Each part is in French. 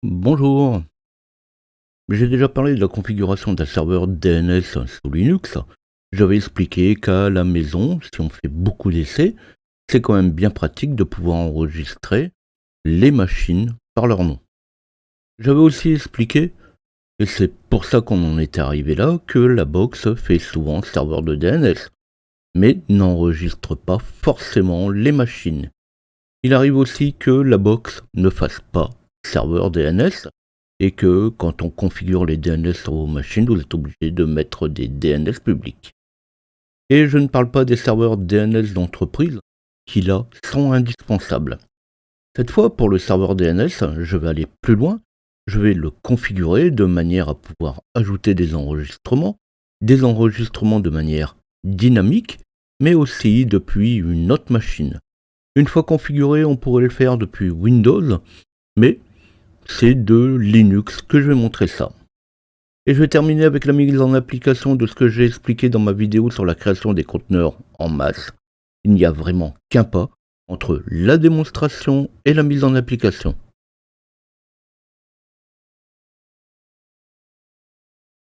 Bonjour, j'ai déjà parlé de la configuration d'un serveur DNS sous Linux. J'avais expliqué qu'à la maison, si on fait beaucoup d'essais, c'est quand même bien pratique de pouvoir enregistrer les machines par leur nom. J'avais aussi expliqué, et c'est pour ça qu'on en était arrivé là, que la box fait souvent serveur de DNS, mais n'enregistre pas forcément les machines. Il arrive aussi que la box ne fasse pas serveur DNS et que quand on configure les DNS sur vos machines, vous êtes obligé de mettre des DNS publics. Et je ne parle pas des serveurs DNS d'entreprise qui là sont indispensables. Cette fois, pour le serveur DNS, je vais aller plus loin. Je vais le configurer de manière à pouvoir ajouter des enregistrements de manière dynamique, mais aussi depuis une autre machine. Une fois configuré, on pourrait le faire depuis Windows, mais c'est de Linux que je vais montrer ça. Et je vais terminer avec la mise en application de ce que j'ai expliqué dans ma vidéo sur la création des conteneurs en masse. Il n'y a vraiment qu'un pas entre la démonstration et la mise en application.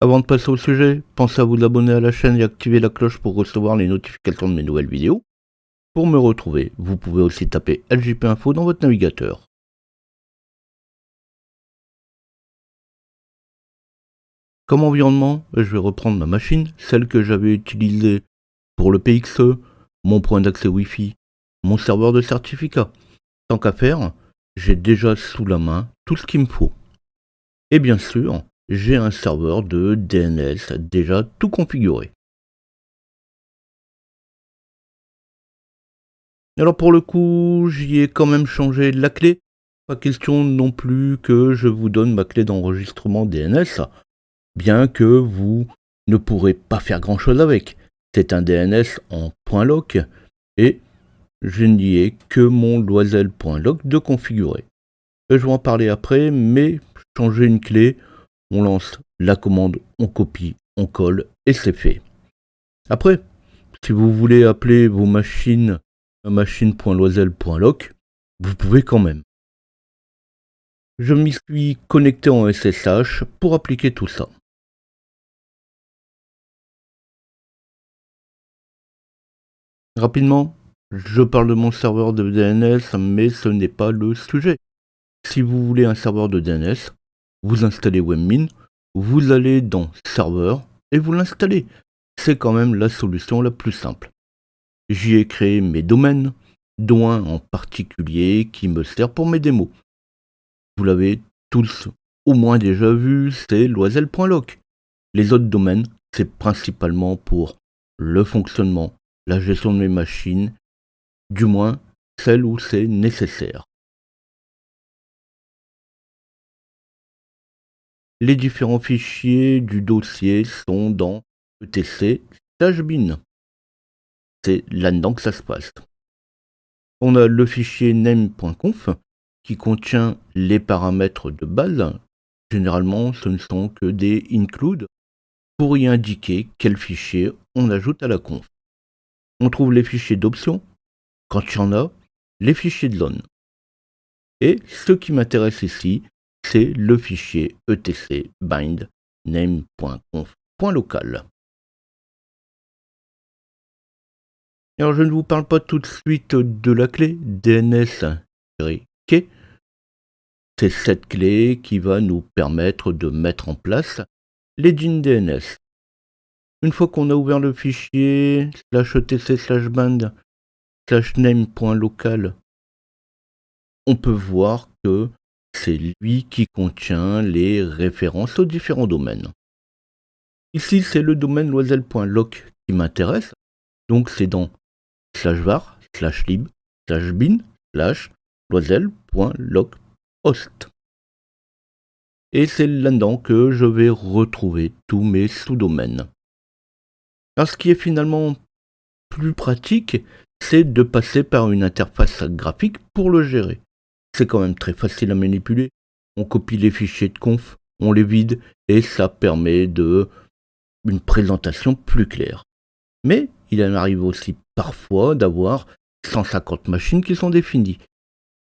Avant de passer au sujet, pensez à vous abonner à la chaîne et activer la cloche pour recevoir les notifications de mes nouvelles vidéos. Pour me retrouver, vous pouvez aussi taper LJP Info dans votre navigateur. Comme environnement, je vais reprendre ma machine, celle que j'avais utilisée pour le PXE, mon point d'accès Wi-Fi, mon serveur de certificat. Tant qu'à faire, j'ai déjà sous la main tout ce qu'il me faut. Et bien sûr, j'ai un serveur de DNS déjà tout configuré. Alors pour le coup, j'y ai quand même changé la clé. Pas question non plus que je vous donne ma clé d'enregistrement DNS, bien que vous ne pourrez pas faire grand chose avec. C'est un DNS en .loc et je n'y ai que mon loisel.loc de configurer. Je vais en parler après, mais changer une clé, on lance la commande, on copie, on colle et c'est fait. Après, si vous voulez appeler vos machines machine.loisel.loc, vous pouvez quand même. Je m'y suis connecté en SSH pour appliquer tout ça. Rapidement, je parle de mon serveur de DNS, mais ce n'est pas le sujet. Si vous voulez un serveur de DNS, vous installez Webmin, vous allez dans Serveur et vous l'installez. C'est quand même la solution la plus simple. J'y ai créé mes domaines, dont un en particulier qui me sert pour mes démos. Vous l'avez tous au moins déjà vu, c'est loisel.loc. Les autres domaines, c'est principalement pour le fonctionnement, la gestion de mes machines, du moins celles où c'est nécessaire. Les différents fichiers du dossier sont dans etc/bin. C'est là-dedans que ça se passe. On a le fichier name.conf qui contient les paramètres de base. Généralement, ce ne sont que des include pour y indiquer quel fichier on ajoute à la conf. On trouve les fichiers d'options, quand il y en a, les fichiers de l'on. Et ce qui m'intéresse ici, c'est le fichier etc bind name.conf.local. Alors je ne vous parle pas tout de suite de la clé DNS-key. C'est cette clé qui va nous permettre de mettre en place les DIN DNS. Une fois qu'on a ouvert le fichier /etc/bind/name.local, on peut voir que c'est lui qui contient les références aux différents domaines. Ici, c'est le domaine loisel.loc qui m'intéresse, donc c'est dans /var /lib /bin /loisel.lochost. Et c'est là-dedans que je vais retrouver tous mes sous-domaines. Alors ce qui est finalement plus pratique, c'est de passer par une interface graphique pour le gérer. C'est quand même très facile à manipuler. On copie les fichiers de conf, on les vide et ça permet une présentation plus claire. Mais il en arrive aussi parfois d'avoir 150 machines qui sont définies.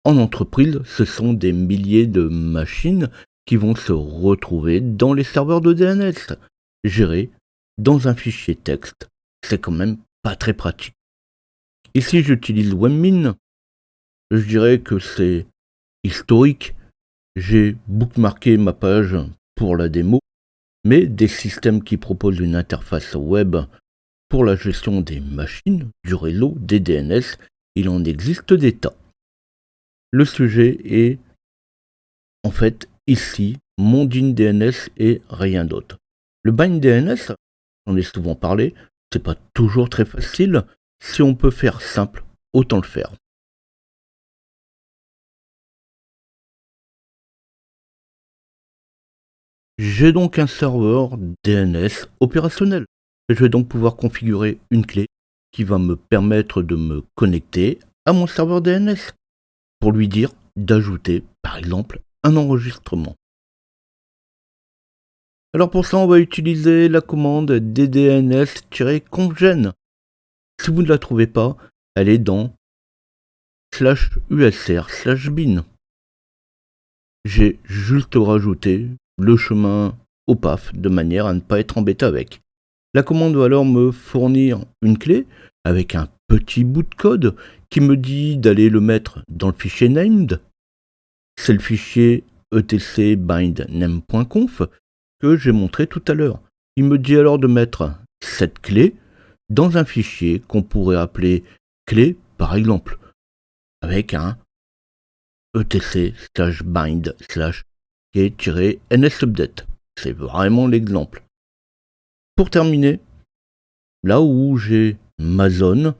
En entreprise, ce sont des milliers de machines qui vont se retrouver dans les serveurs de DNS, gérés dans un fichier texte. C'est quand même pas très pratique. Ici, j'utilise Webmin. Je dirais que c'est historique. J'ai bookmarké ma page pour la démo, mais des systèmes qui proposent une interface web pour la gestion des machines, du réseau, des DNS, il en existe des tas. Le sujet est, en fait, ici, mon Bind DNS et rien d'autre. Le Bind DNS, j'en ai souvent parlé, c'est pas toujours très facile. Si on peut faire simple, autant le faire. J'ai donc un serveur DNS opérationnel. Je vais donc pouvoir configurer une clé qui va me permettre de me connecter à mon serveur DNS pour lui dire d'ajouter, par exemple, un enregistrement. Alors pour ça, on va utiliser la commande ddns-congen. Si vous ne la trouvez pas, elle est dans /usr/bin. J'ai juste rajouté le chemin au PAF de manière à ne pas être embêté avec. La commande va alors me fournir une clé avec un petit bout de code qui me dit d'aller le mettre dans le fichier named. C'est le fichier etc/bindname.conf que j'ai montré tout à l'heure. Il me dit alors de mettre cette clé dans un fichier qu'on pourrait appeler clé par exemple, avec un etc/bind/k-nsupdate. C'est vraiment l'exemple. Pour terminer, là où j'ai ma zone,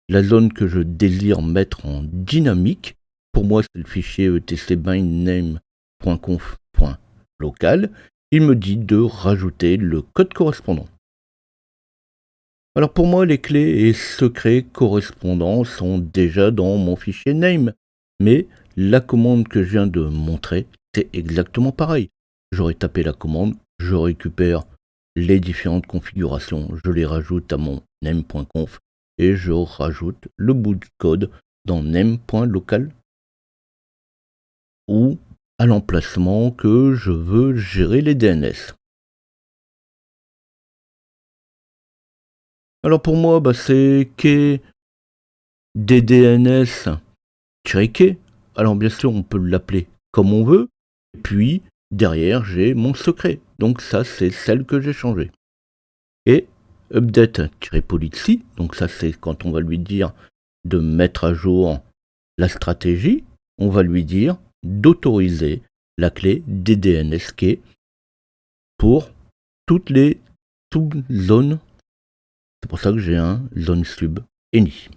la zone que je désire mettre en dynamique, pour moi c'est le fichier etcbindname.conf.local, il me dit de rajouter le code correspondant. Alors pour moi les clés et secrets correspondants sont déjà dans mon fichier name, mais la commande que je viens de montrer, c'est exactement pareil. J'aurais tapé la commande, je récupère les différentes configurations, je les rajoute à mon name.conf et je rajoute le bout de code dans name.local ou à l'emplacement que je veux gérer les DNS. Alors pour moi, c'est key ddns-key. Alors bien sûr, on peut l'appeler comme on veut. Et puis, derrière, j'ai mon secret. Donc ça, c'est celle que j'ai changée. Et update-policy, donc ça c'est quand on va lui dire de mettre à jour la stratégie, on va lui dire d'autoriser la clé DDNSK pour toutes les sub-zones. C'est pour ça que j'ai un zone sub any.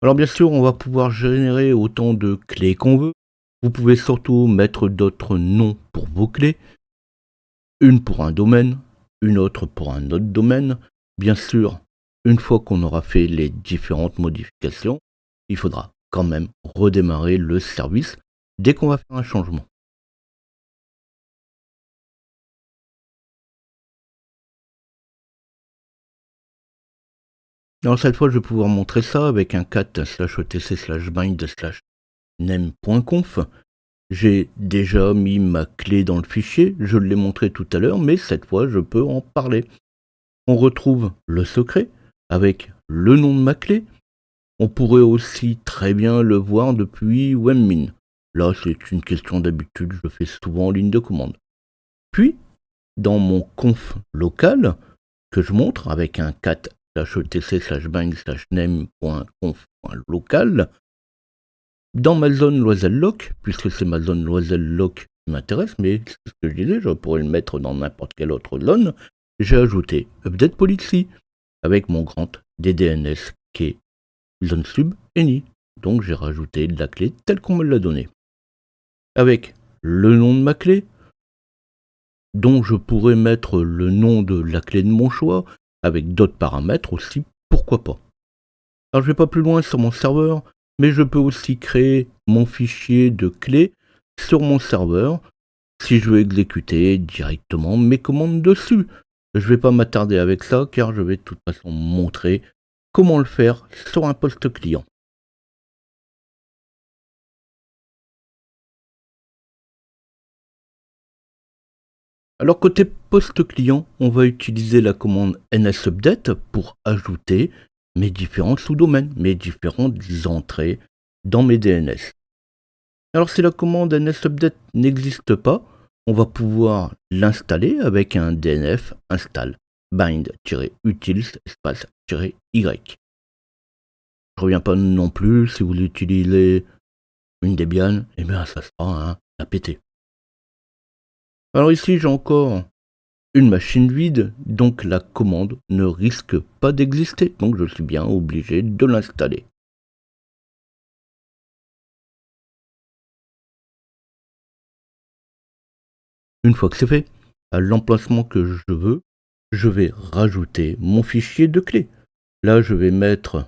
Alors bien sûr, on va pouvoir générer autant de clés qu'on veut. Vous pouvez surtout mettre d'autres noms pour vos clés. Une pour un domaine, une autre pour un autre domaine. Bien sûr, une fois qu'on aura fait les différentes modifications, il faudra quand même redémarrer le service dès qu'on va faire un changement. Alors cette fois, je vais pouvoir montrer ça avec un cat/etc/bind/name.conf. J'ai déjà mis ma clé dans le fichier, je l'ai montré tout à l'heure, mais cette fois, je peux en parler. On retrouve le secret avec le nom de ma clé. On pourrait aussi très bien le voir depuis Webmin. Là, c'est une question d'habitude, je le fais souvent en ligne de commande. Puis, dans mon conf local, que je montre avec un cat/etc/bind/name.conf.local, dans ma zone loisel lock, puisque c'est ma zone loisel lock qui m'intéresse, mais c'est ce que je disais, je pourrais le mettre dans n'importe quelle autre zone, j'ai ajouté update policy avec mon grand DDNS qui est zone sub any. Donc j'ai rajouté la clé telle qu'on me l'a donnée. Avec le nom de ma clé, dont je pourrais mettre le nom de la clé de mon choix, avec d'autres paramètres aussi, pourquoi pas. Alors je vais pas plus loin sur mon serveur, mais je peux aussi créer mon fichier de clés sur mon serveur si je veux exécuter directement mes commandes dessus. Je vais pas m'attarder avec ça car je vais de toute façon montrer comment le faire sur un poste client. Alors côté poste client, on va utiliser la commande nsupdate pour ajouter mes différents sous-domaines, mes différentes entrées dans mes DNS. Alors si la commande nsupdate n'existe pas, on va pouvoir l'installer avec un dnf install bind-utils espace-y. Je reviens pas non plus si vous utilisez une Debian, eh bien ça sera un APT. Alors ici j'ai encore une machine vide, donc la commande ne risque pas d'exister, donc je suis bien obligé de l'installer. Une fois que c'est fait, à l'emplacement que je veux, je vais rajouter mon fichier de clé. Là je vais mettre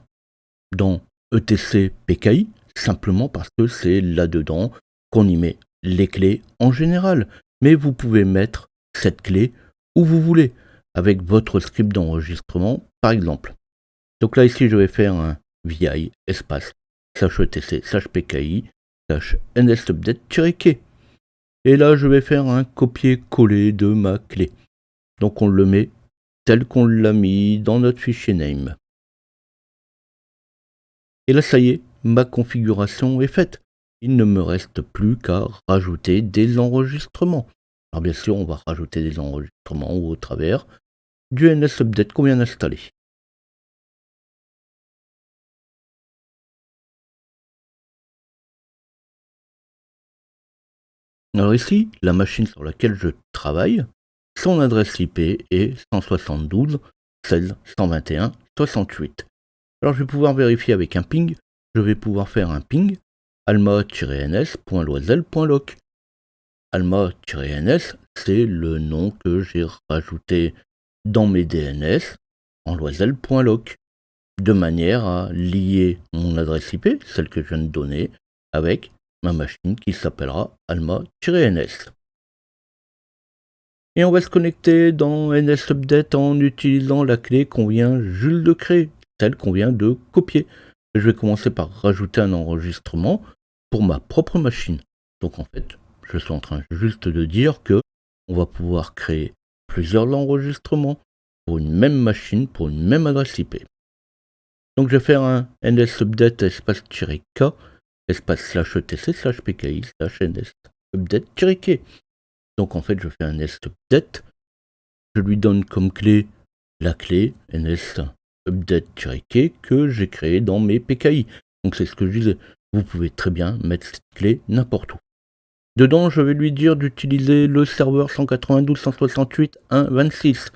dans etc PKI, simplement parce que c'est là-dedans qu'on y met les clés en général. Mais vous pouvez mettre cette clé où vous voulez, avec votre script d'enregistrement par exemple. Donc là ici je vais faire un vi espace /etc /pki nsupdate-k. Et là je vais faire un copier-coller de ma clé. Donc on le met tel qu'on l'a mis dans notre fichier name. Et là ça y est, ma configuration est faite. Il ne me reste plus qu'à rajouter des enregistrements. Alors bien sûr on va rajouter des enregistrements au travers du nsupdate qu'on vient d'installer. Alors ici, la machine sur laquelle je travaille, son adresse IP est 172 16 121 68. Alors je vais pouvoir vérifier avec un ping. Je vais pouvoir faire un ping alma-ns.loisel.loc. Alma-ns, c'est le nom que j'ai rajouté dans mes DNS en loisel.loc, de manière à lier mon adresse IP, celle que je viens de donner, avec ma machine qui s'appellera alma-ns. Et on va se connecter dans nsupdate en utilisant la clé qu'on vient juste de créer, celle qu'on vient de copier. Je vais commencer par rajouter un enregistrement pour ma propre machine. Donc en fait, je suis en train juste de dire que on va pouvoir créer plusieurs enregistrements pour une même machine, pour une même adresse IP. Donc je vais faire un nsupdate espace-k espace /etc /pki /nsupdate-k. Donc en fait je fais un nsupdate, je lui donne comme clé la clé nsupdate-k que j'ai créée dans mes PKI. Donc c'est ce que je disais, vous pouvez très bien mettre cette clé n'importe où. Dedans je vais lui dire d'utiliser le serveur 192.168.1.26.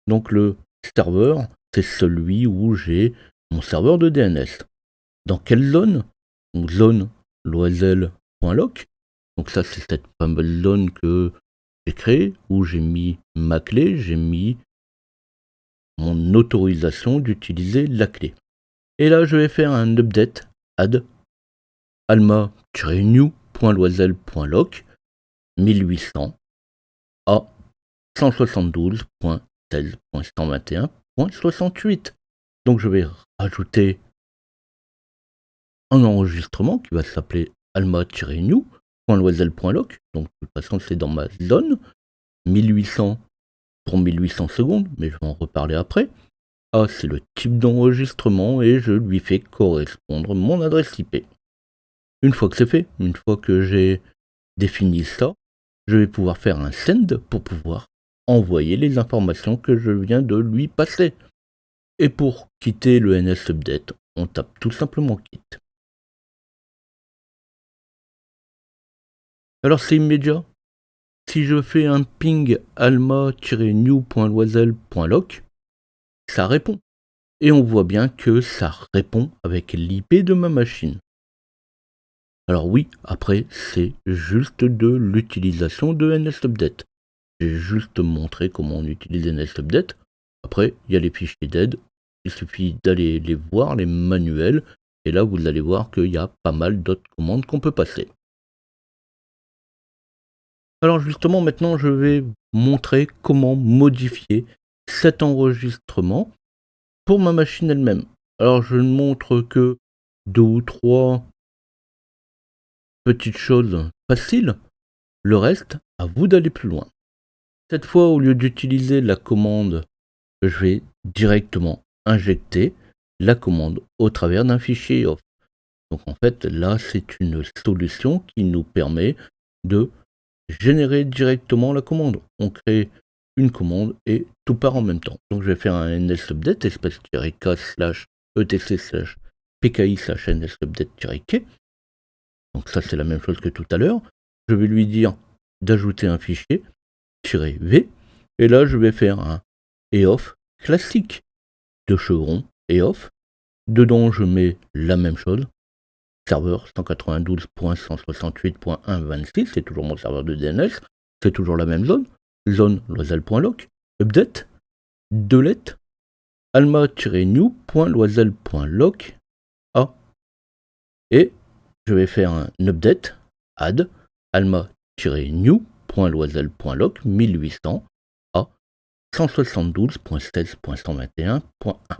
Donc le serveur, c'est celui où j'ai mon serveur de DNS. Dans quelle zone? Donc zone loisel.loc. Donc ça c'est cette fameuse zone que j'ai créée, où j'ai mis ma clé, j'ai mis mon autorisation d'utiliser la clé. Et là je vais faire un update add alma-new.loisel.loc 1800 à 172.16.121.68. Donc je vais rajouter un enregistrement qui va s'appeler alma-new.loisel.loc. Donc de toute façon c'est dans ma zone. 1800 pour 1800 secondes, mais je vais en reparler après. A, c'est le type d'enregistrement et je lui fais correspondre mon adresse IP. Une fois que c'est fait, une fois que j'ai défini ça, je vais pouvoir faire un send pour pouvoir envoyer les informations que je viens de lui passer. Et pour quitter le nsupdate, on tape tout simplement quitte. Alors c'est immédiat. Si je fais un ping alma-new.loisel.loc, ça répond. Et on voit bien que ça répond avec l'IP de ma machine. Alors oui, après, c'est juste de l'utilisation de nsupdate. J'ai juste montré comment on utilise nsupdate. Après, il y a les fichiers d'aide. Il suffit d'aller les voir, les manuels. Et là, vous allez voir qu'il y a pas mal d'autres commandes qu'on peut passer. Alors justement, maintenant, je vais montrer comment modifier cet enregistrement pour ma machine elle-même. Alors je ne montre que 2 ou 3 petites choses faciles. Le reste, à vous d'aller plus loin. Cette fois, au lieu d'utiliser la commande, je vais directement injecter la commande au travers d'un fichier off. Donc en fait, là, c'est une solution qui nous permet de générer directement la commande. On crée une commande et tout part en même temps. Donc je vais faire un nsupdate espace-k slash etc slash pki slash nsupdate-k. Donc ça, c'est la même chose que tout à l'heure. Je vais lui dire d'ajouter un fichier -v, et là, je vais faire un eof classique de chevron eof. Dedans, je mets la même chose. Serveur 192.168.1.26, c'est toujours mon serveur de DNS, c'est toujours la même zone. Zone loisel.loc, update, delete, alma-new.loisel.loc A. Et je vais faire un update, add, alma-new.loisel.loc 1800 A 172.16.121.1.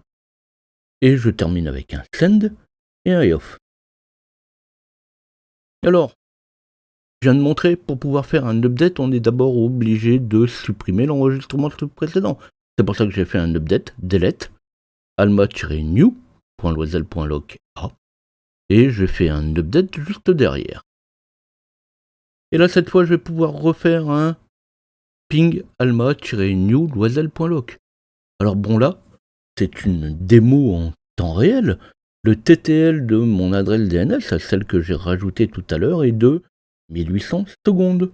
Et je termine avec un send et un eof. Alors, je viens de montrer, pour pouvoir faire un update, on est d'abord obligé de supprimer l'enregistrement précédent. C'est pour ça que j'ai fait un update, delete, alma-new.loisel.loc A, et je fais un update juste derrière. Et là, cette fois, je vais pouvoir refaire un ping alma-new.loisel.loc. Alors bon, là, c'est une démo en temps réel. Le TTL de mon adresse DNS, celle que j'ai rajoutée tout à l'heure, est de 1800 secondes.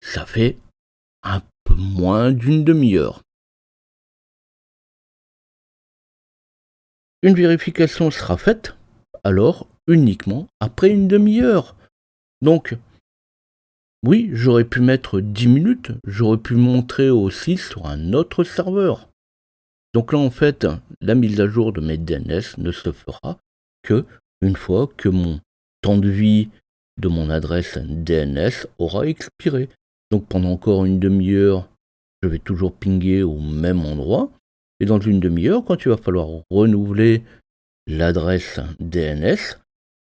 Ça fait un peu moins d'une demi-heure. Une vérification sera faite, alors uniquement après une demi-heure. Donc, oui, j'aurais pu mettre 10 minutes, j'aurais pu montrer aussi sur un autre serveur. Donc là, en fait, la mise à jour de mes DNS ne se fera que une fois que mon temps de vie de mon adresse DNS aura expiré. Donc pendant encore une demi-heure, je vais toujours pinguer au même endroit. Et dans une demi-heure, quand il va falloir renouveler l'adresse DNS,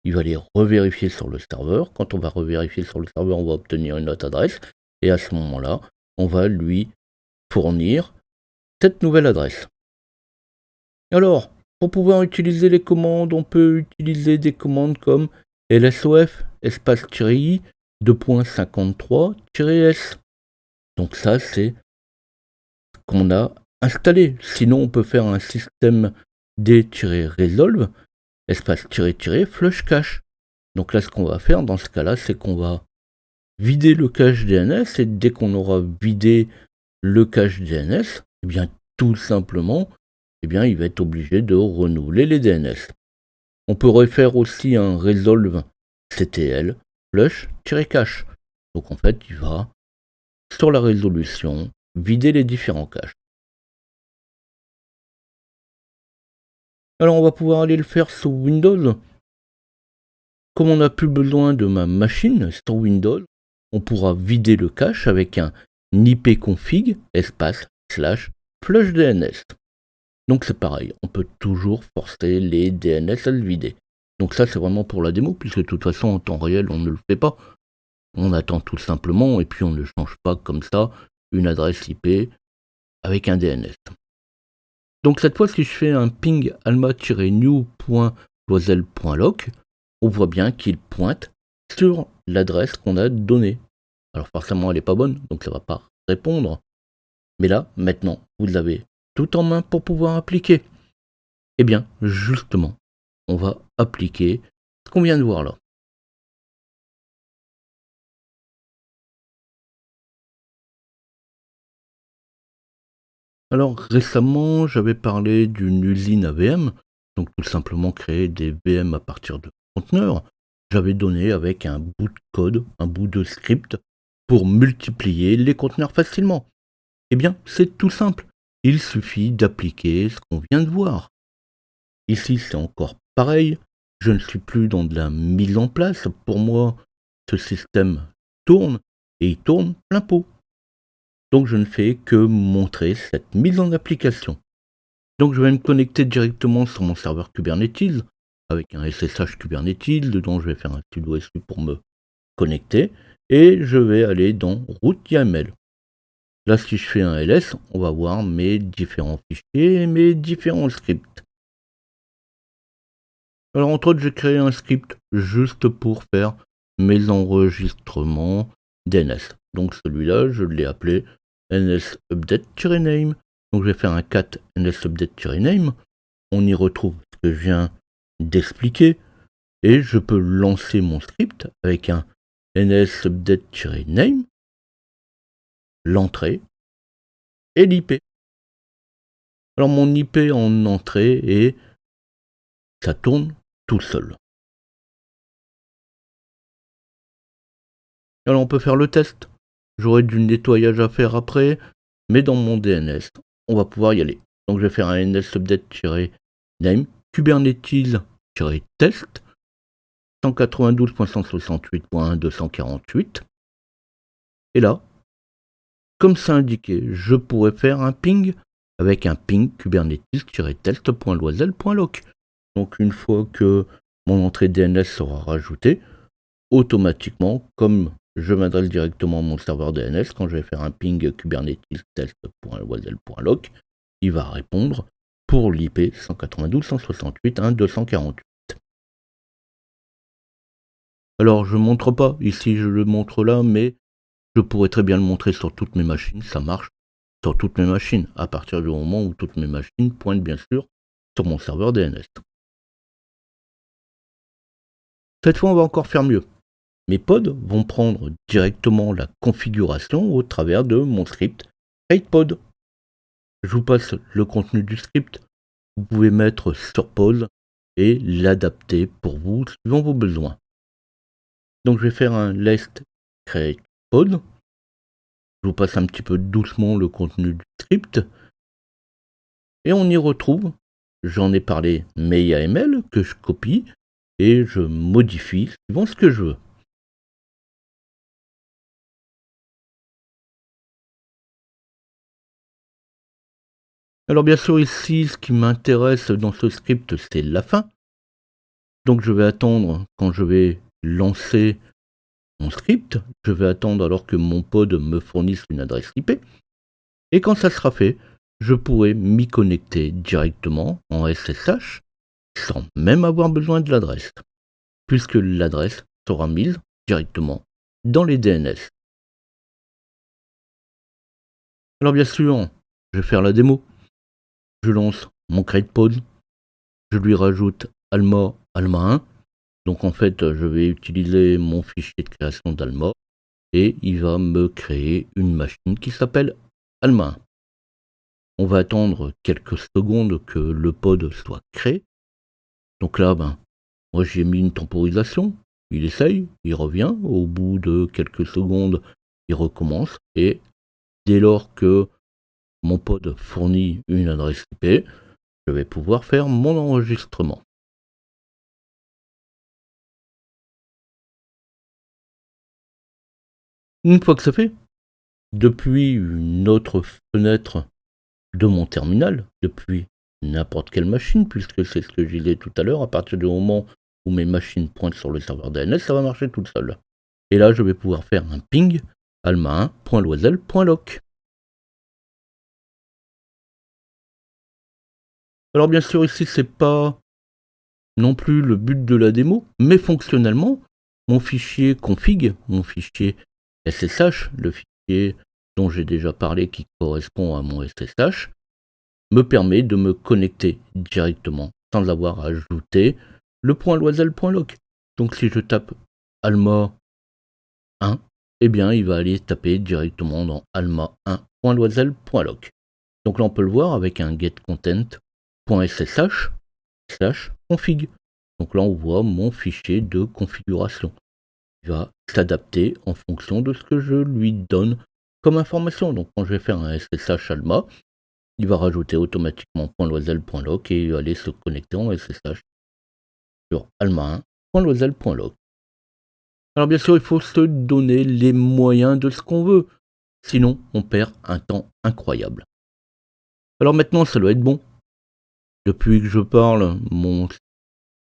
il va aller revérifier sur le serveur. Quand on va revérifier sur le serveur, on va obtenir une autre adresse. Et à ce moment-là, on va lui fournir cette nouvelle adresse. Alors, pour pouvoir utiliser les commandes, on peut utiliser des commandes comme lsof espace-i 2.53-s. Donc ça, c'est ce qu'on a installé. Sinon, on peut faire un système d-resolve espace-flush cache. Donc là, ce qu'on va faire dans ce cas-là, c'est qu'on va vider le cache DNS, et dès qu'on aura vidé le cache DNS, eh bien tout simplement, eh bien, il va être obligé de renouveler les DNS. On peut refaire aussi un resolve ctl flush-cache. Donc en fait, il va sur la résolution vider les différents caches. Alors on va pouvoir aller le faire sous Windows. Comme on n'a plus besoin de ma machine sur Windows, on pourra vider le cache avec un ipconfig //flushdns. Donc c'est pareil, on peut toujours forcer les DNS à le vider. Donc ça, c'est vraiment pour la démo, puisque de toute façon en temps réel on ne le fait pas. On attend tout simplement et puis on ne change pas comme ça une adresse IP avec un DNS. Donc cette fois, si je fais un ping alma-new.loisel.loc, on voit bien qu'il pointe sur l'adresse qu'on a donnée. Alors forcément elle n'est pas bonne, donc ça ne va pas répondre. Mais là, maintenant, vous avez tout en main pour pouvoir appliquer. Eh bien, justement, on va appliquer ce qu'on vient de voir là. Alors récemment, j'avais parlé d'une usine AVM, donc tout simplement créer des VM à partir de conteneurs. J'avais donné avec un bout de code, un bout de script, pour multiplier les conteneurs facilement. Eh bien, c'est tout simple. Il suffit d'appliquer ce qu'on vient de voir. Ici, c'est encore pareil. Je ne suis plus dans de la mise en place. Pour moi, ce système tourne, et il tourne plein pot. Donc je ne fais que montrer cette mise en application. Donc je vais me connecter directement sur mon serveur Kubernetes avec un SSH Kubernetes. Dedans, je vais faire un sudo su pour me connecter et je vais aller dans route YAML. Là, si je fais un ls, on va voir mes différents fichiers et mes différents scripts. Alors entre autres, j'ai créé un script juste pour faire mes enregistrements DNS. Donc celui-là, je l'ai appelé nsupdate-name. Donc je vais faire un cat nsupdate-name. On y retrouve ce que je viens d'expliquer. Et je peux lancer mon script avec un nsupdate-name, l'entrée et l'IP. Alors mon IP en entrée et ça tourne tout seul. Alors on peut faire le test. J'aurai du nettoyage à faire après, mais dans mon DNS, on va pouvoir y aller. Donc je vais faire un nsupdate-name kubernetes-test 192.168.248. Et là, comme c'est indiqué, je pourrais faire un ping avec un ping kubernetes-test.loisel.loc. Donc une fois que mon entrée DNS sera rajoutée, automatiquement, comme je m'adresse directement à mon serveur DNS, quand je vais faire un ping kubernetes-test.loisel.loc, il va répondre pour l'IP 192.168.1.248. Alors je ne montre pas, ici je le montre là, mais je pourrais très bien le montrer sur toutes mes machines, ça marche sur toutes mes machines, à partir du moment où toutes mes machines pointent bien sûr sur mon serveur DNS. Cette fois on va encore faire mieux. Mes pods vont prendre directement la configuration au travers de mon script CreatePod. Je vous passe le contenu du script. Vous pouvez mettre sur pause et l'adapter pour vous suivant vos besoins. Donc je vais faire un lest CreatePod. Je vous passe un petit peu doucement le contenu du script. Et on y retrouve, j'en ai parlé, mes YAML que je copie et je modifie suivant ce que je veux. Alors bien sûr ici, ce qui m'intéresse dans ce script, c'est la fin. Donc je vais attendre quand je vais lancer mon script, je vais attendre alors que mon pod me fournisse une adresse IP. Et quand ça sera fait, je pourrai m'y connecter directement en SSH sans même avoir besoin de l'adresse, puisque l'adresse sera mise directement dans les DNS. Alors bien sûr, je vais faire la démo. Je lance mon CreatePod, je lui rajoute Alma 1. Donc en fait, je vais utiliser mon fichier de création d'Alma et il va me créer une machine qui s'appelle Alma 1. On va attendre quelques secondes que le pod soit créé. Donc là, moi j'ai mis une temporisation. Il essaye, il revient. Au bout de quelques secondes, il recommence. Et dès lors que mon pod fournit une adresse IP, je vais pouvoir faire mon enregistrement. Une fois que c'est fait, depuis une autre fenêtre de mon terminal, depuis n'importe quelle machine, puisque c'est ce que je disais tout à l'heure, à partir du moment où mes machines pointent sur le serveur DNS, ça va marcher toute seule. Et là, je vais pouvoir faire un ping alma1.loisel.loc. Alors bien sûr, ici, c'est pas non plus le but de la démo, mais fonctionnellement, mon fichier config, mon fichier SSH, le fichier dont j'ai déjà parlé qui correspond à mon SSH, me permet de me connecter directement sans avoir ajouté le .loisel.loc. Donc si je tape alma 1, eh bien il va aller taper directement dans alma1.loisel.loc. Donc là on peut le voir avec un getcontent.ssh config. Donc là on voit mon fichier de configuration. Il va s'adapter en fonction de ce que je lui donne comme information. Donc quand je vais faire un ssh alma, il va rajouter automatiquement .loisel.loc et il va aller se connecter en SSH sur alma1.loisel.loc. Alors bien sûr, il faut se donner les moyens de ce qu'on veut, sinon on perd un temps incroyable. Alors maintenant, ça doit être bon. Depuis que je parle,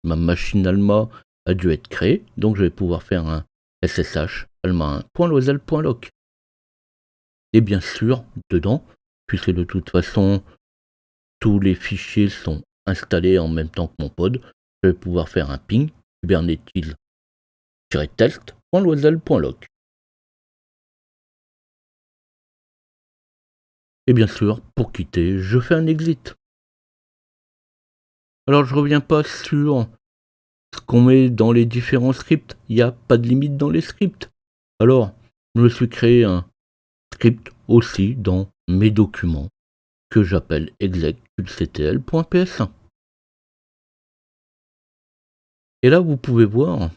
ma machine Alma a dû être créée, donc je vais pouvoir faire un SSH alma1.loisel.loc. Et bien sûr, dedans, puisque de toute façon, tous les fichiers sont installés en même temps que mon pod, je vais pouvoir faire un ping kubernetes-test.loisel.loc. Et bien sûr, pour quitter, je fais un exit. Alors je reviens pas sur ce qu'on met dans les différents scripts. Il n'y a pas de limite dans les scripts. Alors, je me suis créé un script aussi dans mes documents que j'appelle exec.ctl.ps1. Et là, vous pouvez voir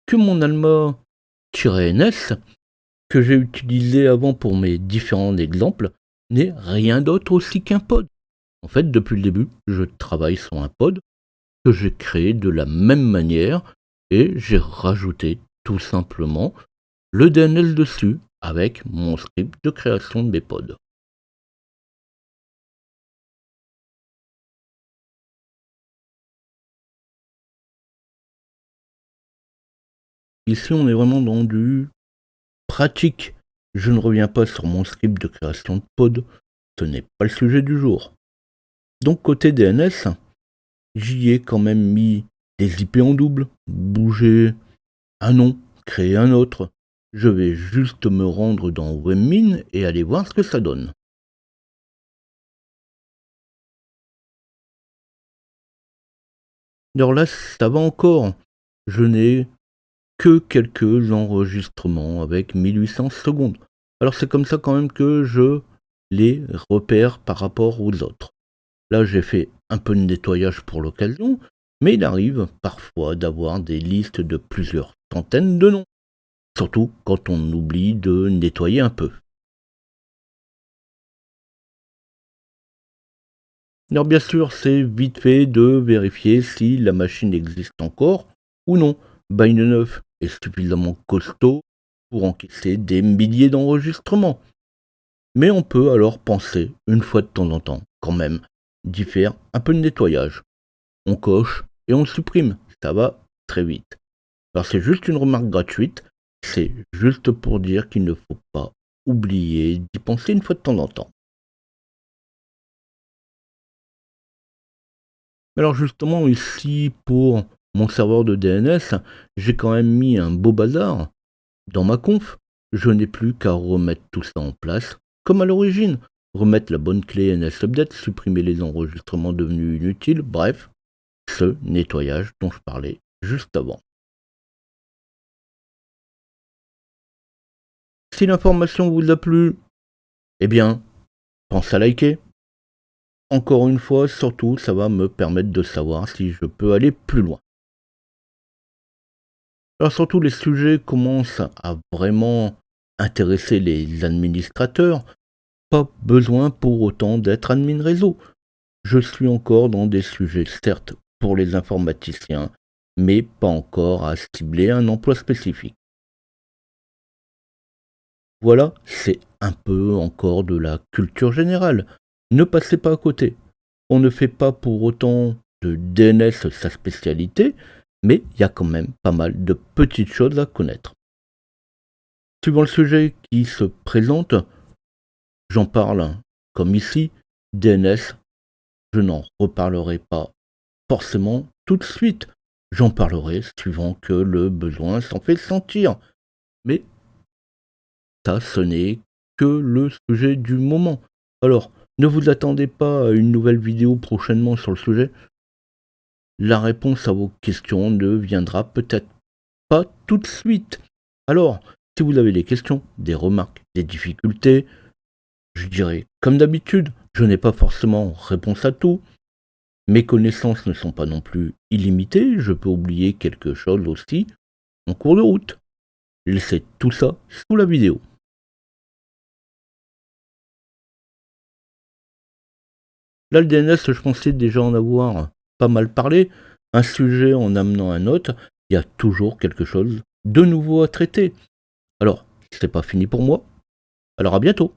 que mon alma-ns que j'ai utilisé avant pour mes différents exemples n'est rien d'autre aussi qu'un pod. En fait, depuis le début, je travaille sur un pod que j'ai créé de la même manière et j'ai rajouté tout simplement le DNS dessus avec mon script de création de mes pods. Ici, on est vraiment dans du pratique. Je ne reviens pas sur mon script de création de pod, ce n'est pas le sujet du jour. Donc côté DNS, j'y ai quand même mis des IP en double, bouger un nom, créer un autre. Je vais juste me rendre dans Webmin et aller voir ce que ça donne. Alors là, ça va encore. Je n'ai que quelques enregistrements avec 1800 secondes. Alors c'est comme ça quand même que je les repère par rapport aux autres. Là, j'ai fait un peu de nettoyage pour l'occasion, mais il arrive parfois d'avoir des listes de plusieurs centaines de noms. Surtout quand on oublie de nettoyer un peu. Alors bien sûr, c'est vite fait de vérifier si la machine existe encore ou non. Byte9 est suffisamment costaud pour encaisser des milliers d'enregistrements. Mais on peut alors penser, une fois de temps en temps, quand même, d'y faire un peu de nettoyage. On coche et on supprime, ça va très vite. Alors c'est juste une remarque gratuite, c'est juste pour dire qu'il ne faut pas oublier d'y penser une fois de temps en temps. Alors justement ici pour mon serveur de DNS, j'ai quand même mis un beau bazar dans ma conf. Je n'ai plus qu'à remettre tout ça en place comme à l'origine. Remettre la bonne clé NSUpdate, supprimer les enregistrements devenus inutiles, bref, ce nettoyage dont je parlais juste avant. Si l'information vous a plu, eh bien, pensez à liker. Encore une fois, surtout, ça va me permettre de savoir si je peux aller plus loin. Alors surtout, les sujets commencent à vraiment intéresser les administrateurs. Pas besoin pour autant d'être admin réseau. Je suis encore dans des sujets certes pour les informaticiens, mais pas encore à cibler un emploi spécifique. Voilà, c'est un peu encore de la culture générale. Ne passez pas à côté. On ne fait pas pour autant de DNS sa spécialité, mais il y a quand même pas mal de petites choses à connaître. Suivant le sujet qui se présente, j'en parle comme ici, DNS, je n'en reparlerai pas forcément tout de suite. J'en parlerai suivant que le besoin s'en fait sentir. Mais ça, ce n'est que le sujet du moment. Alors, ne vous attendez pas à une nouvelle vidéo prochainement sur le sujet. La réponse à vos questions ne viendra peut-être pas tout de suite. Alors, si vous avez des questions, des remarques, des difficultés, je dirais, comme d'habitude, je n'ai pas forcément réponse à tout. Mes connaissances ne sont pas non plus illimitées, je peux oublier quelque chose aussi en cours de route. Laissez tout ça sous la vidéo. Là, le DNS, je pensais déjà en avoir pas mal parlé. Un sujet en amenant un autre, il y a toujours quelque chose de nouveau à traiter. Alors, c'est pas fini pour moi. Alors à bientôt.